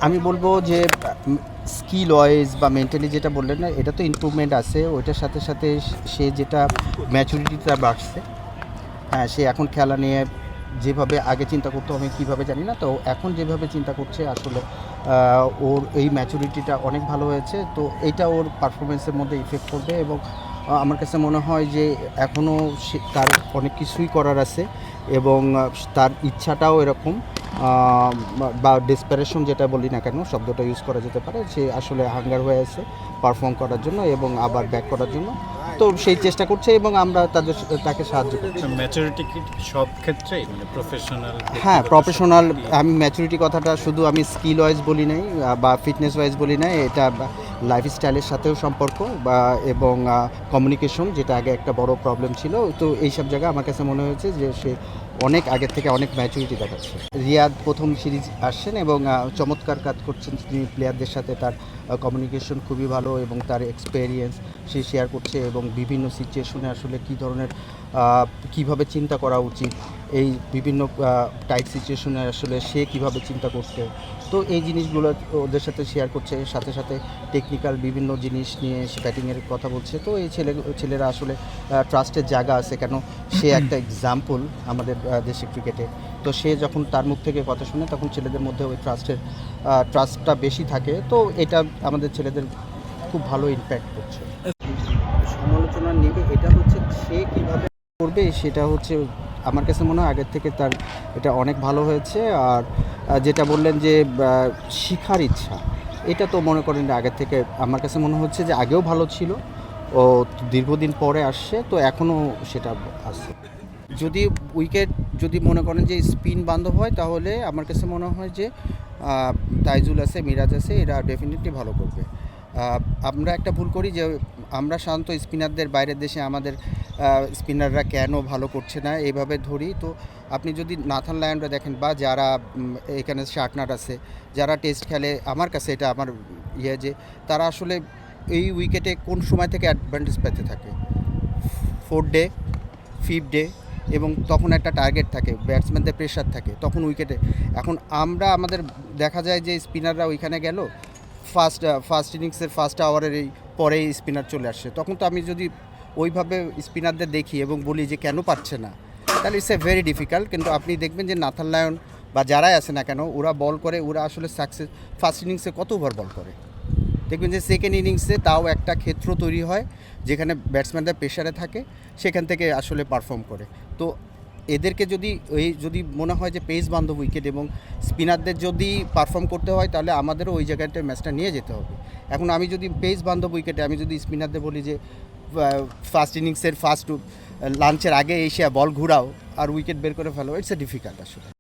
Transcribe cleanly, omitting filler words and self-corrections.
আমি বলবো যে স্কিল ওয়াইজ বা মেন্টালি যেটা বললেন না, এটা তো ইমপ্রুভমেন্ট আছে। ওইটার সাথে সাথে সে যেটা ম্যাচুরিটিটা বাড়ছে। হ্যাঁ, সে এখন খেলা নিয়ে যেভাবে আগে চিন্তা করতো আমি কীভাবে জানি না, তো এখন যেভাবে চিন্তা করছে আসলে ওর এই ম্যাচুরিটিটা অনেক ভালো হয়েছে। তো এইটা ওর পারফরমেন্সের মধ্যে ইফেক্ট করবে এবং আমার কাছে মনে হয় যে এখনও তার অনেক কিছুই করার আছে এবং তার ইচ্ছাটাও এরকম, বা ডেসপারেশন যেটা বলি না কেন, শব্দটা ইউজ করা যেতে পারে। সে আসলে হাঙ্গার হয়ে আছে পারফর্ম করার জন্য এবং আবার ব্যাক করার জন্য। তো সেই চেষ্টা করছে এবং আমরা তাকে সাহায্য করছি। ম্যাচুরিটি কি সব ক্ষেত্রেই, মানে প্রফেশনাল? হ্যাঁ, প্রফেশনাল। আমি ম্যাচুরিটি কথাটা শুধু আমি স্কিল ওয়াইজ বলি নাই বা ফিটনেস ওয়াইজ বলি নাই, এটা লাইফস্টাইলের সাথেও সম্পর্ক বা এবং কমিউনিকেশন, যেটা আগে একটা বড় প্রবলেম ছিল। তো এইসব জায়গায় আমার কাছে মনে হয়েছে যে সে অনেক আগের থেকে অনেক ম্যাচুরিটি দেখাচ্ছে। রিয়াদ প্রথম সিরিজ আসছেন এবং চমৎকার কাজ করছেন তিনি প্লেয়ারদের সাথে। তার কমিউনিকেশন খুবই ভালো এবং তার এক্সপেরিয়েন্স সে শেয়ার করছে এবং বিভিন্ন সিচুয়েশনে আসলে কী ধরনের কীভাবে চিন্তা করা উচিত, এই বিভিন্ন টাইট সিচুয়েশনে আসলে সে কীভাবে চিন্তা করছে। তো এই জিনিসগুলো ওদের সাথে শেয়ার করছে, সাথে সাথে টেকনিক্যাল বিভিন্ন জিনিস নিয়ে সে ব্যাটিংয়ের কথা বলছে। তো এই ছেলেরা আসলে ট্রাস্টের জায়গা আছে, কেন সে একটা এক্সাম্পল আমাদের দেশের ক্রিকেটে। তো সে যখন তার মুখ থেকে কথা শুনে তখন ছেলেদের মধ্যে ওই ট্রাস্টটা বেশি থাকে। তো এটা আমাদের ছেলেদের খুব ভালো ইম্প্যাক্ট করছে। সমালোচনা নেবে এটা হচ্ছে সে কীভাবে করবে, সেটা হচ্ছে আমার কাছে মনে হয় আগের থেকে তার এটা অনেক ভালো হয়েছে। আর যেটা বললেন যে শিখার ইচ্ছা, এটা তো মনে করেন আগের থেকে আমার কাছে মনে হচ্ছে যে আগেও ভালো ছিল, ও দীর্ঘদিন পরে আসছে, তো এখনও সেটা আছে। যদি উইকেট যদি মনে করেন যে স্পিন বান্ধব হয়, তাহলে আমার কাছে মনে হয় যে তাইজুল আছে, মিরাজ আছে, এরা ডেফিনেটলি ভালো করবে। আমরা একটা ভুল করি যে আমরা সাধারণত স্পিনারদের বাইরের দেশে আমাদের স্পিনাররা কেন ভালো করছে না এইভাবে ধরি। তো আপনি যদি নাথান লায়নরা দেখেন বা যারা এখানে শার্টনার আছে, যারা টেস্ট খেলে, আমার কাছে এটা আমার যে তারা আসলে এই উইকেটে কোন সময় থেকে অ্যাডভান্টেজ পেতে থাকে, 4th ডে 5th ডে, এবং তখন একটা টার্গেট থাকে, ব্যাটসম্যানদের প্রেশার থাকে তখন উইকেটে। এখন আমাদের দেখা যায় যে স্পিনাররা ওইখানে গেল, ফার্স্ট ইনিংসের ফার্স্ট আওয়ারের এই পরেই স্পিনার চলে আসছে। তখন তো আমি যদি ওইভাবে স্পিনারদের দেখি এবং বলি যে কেন পারছে না, তাহলে ইটস ভেরি ডিফিকাল্ট। কিন্তু আপনি দেখবেন যে নাথান লায়ন বা যারাই আসে না কেন, ওরা বল করে, ওরা আসলে সাকসেস। ফার্স্ট ইনিংসে কত ওভার বল করে, দেখবেন যে সেকেন্ড ইনিংসে তাও একটা ক্ষেত্র তৈরি হয় যেখানে ব্যাটসম্যানরা প্রেশারে থাকে, সেখান থেকে আসলে পারফর্ম করে। তো এদেরকে যদি মনে হয় যে পেস বান্ধব উইকেট এবং স্পিনারদের যদি পারফর্ম করতে হয়, তাহলে আমাদেরও ওই জায়গাটায় ম্যাচটা নিয়ে যেতে হবে। এখন আমি যদি পেস বান্ধব উইকেটে আমি যদি স্পিনারদের বলি যে ফার্স্ট ইনিংসের লাঞ্চের আগে এসে বল ঘুরাও আর উইকেট বের করে ফেলো, ইটস এ ডিফিকাল্ট আসলে।